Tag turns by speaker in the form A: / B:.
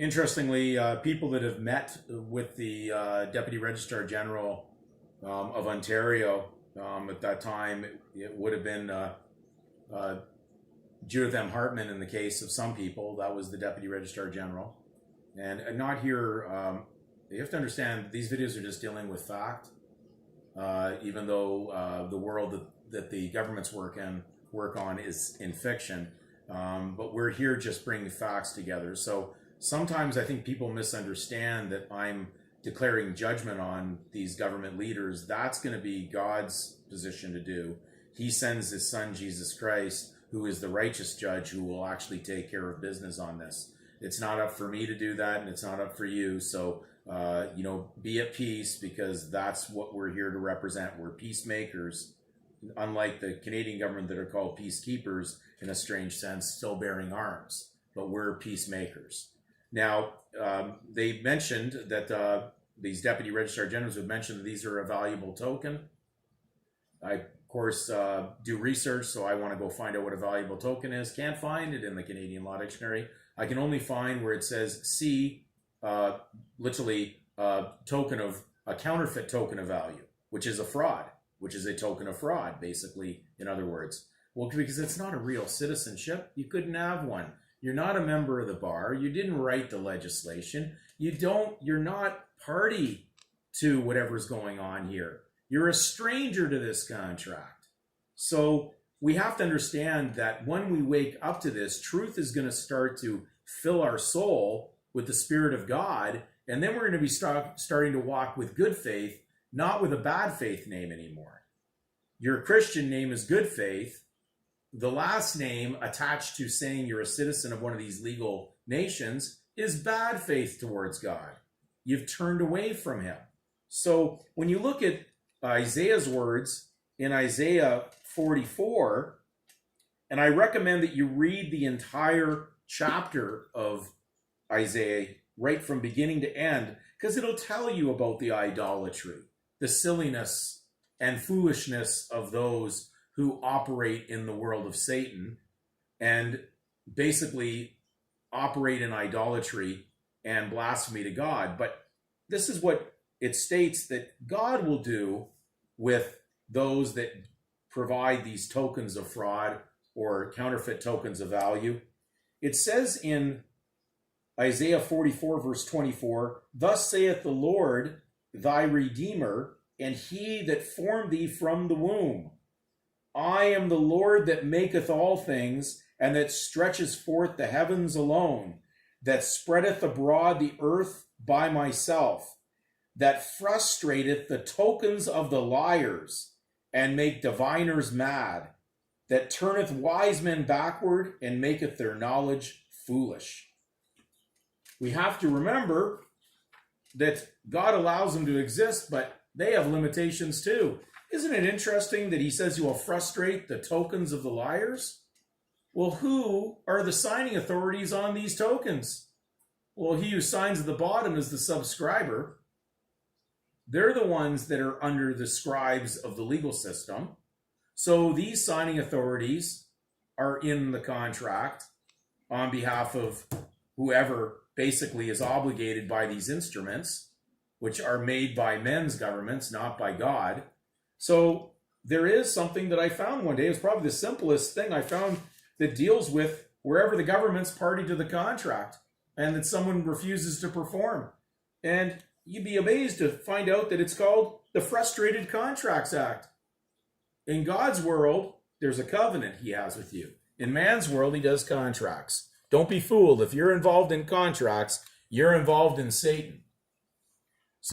A: Interestingly, people that have met with the Deputy Registrar General of Ontario at that time, it would have been Judith M. Hartman in the case of some people. That was the Deputy Registrar General. And not here, you have to understand, these videos are just dealing with fact, even though the world that the governments work on is in fiction. But we're here just bringing facts together. So sometimes I think people misunderstand that I'm declaring judgment on these government leaders. That's going to be God's position to do. He sends his son, Jesus Christ, who is the righteous judge who will actually take care of business on this. It's not up for me to do that, and it's not up for you. So, be at peace, because that's what we're here to represent. We're peacemakers, unlike the Canadian government that are called peacekeepers in a strange sense, still bearing arms. But we're peacemakers. Now, they mentioned that these Deputy Registrar Generals have mentioned that these are a valuable token. I, of course, do research, so I want to go find out what a valuable token is. Can't find it in the Canadian Law Dictionary. I can only find where it says C, literally a counterfeit token of value, which is a fraud, which is a token of fraud, basically, in other words. Well, because it's not a real citizenship. You couldn't have one. You're not a member of the bar. You didn't write the legislation. You're not party to whatever's going on here. You're a stranger to this contract. So we have to understand that when we wake up to this, truth is going to start to fill our soul with the Spirit of God. And then we're going to be starting to walk with good faith, not with a bad faith name anymore. Your Christian name is good faith. The last name attached to saying you're a citizen of one of these legal nations is bad faith towards God. You've turned away from him. So when you look at Isaiah's words in Isaiah 44, and I recommend that you read the entire chapter of Isaiah right from beginning to end, because it'll tell you about the idolatry, the silliness and foolishness of those who operate in the world of Satan and basically operate in idolatry and blasphemy to God. But this is what it states that God will do with those that provide these tokens of fraud or counterfeit tokens of value. It says in Isaiah 44, verse 24, "Thus saith the Lord, thy Redeemer, and he that formed thee from the womb. I am the Lord that maketh all things, and that stretches forth the heavens alone, that spreadeth abroad the earth by myself, that frustrateth the tokens of the liars, and make diviners mad, that turneth wise men backward, and maketh their knowledge foolish." We have to remember that God allows them to exist, but they have limitations too. Isn't it interesting that he says you will frustrate the tokens of the liars? Well, who are the signing authorities on these tokens? Well, he who signs at the bottom is the subscriber. They're the ones that are under the scribes of the legal system. So these signing authorities are in the contract on behalf of whoever basically is obligated by these instruments, which are made by men's governments, not by God. So there is something that I found one day. It's probably the simplest thing I found that deals with wherever the government's party to the contract and that someone refuses to perform. And you'd be amazed to find out that it's called the Frustrated Contracts Act. In God's world, there's a covenant he has with you. In man's world, he does contracts. Don't be fooled. If you're involved in contracts, you're involved in Satan.